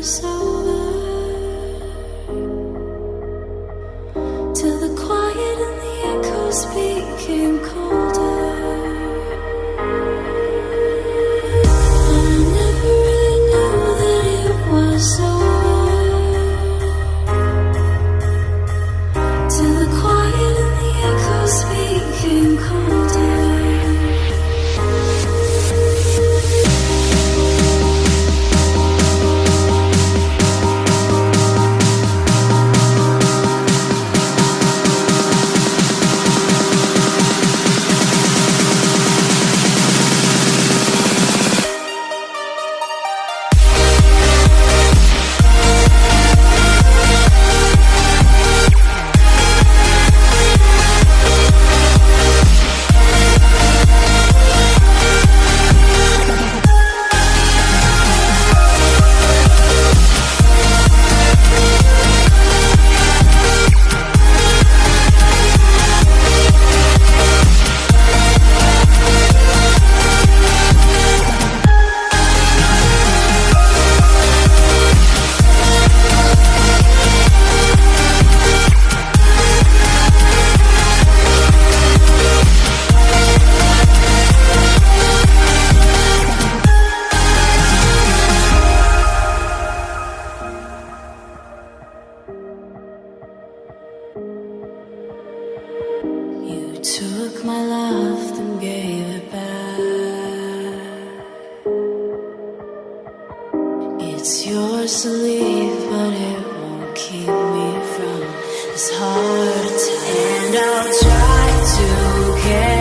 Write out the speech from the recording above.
was over, till the quiet and the echoes became colder. I never really knew that it was over, till the quiet and the echoes became colder. Took my love, then gave it back. It's yours to leave, but it won't keep me from this heart attack. And I'll try to get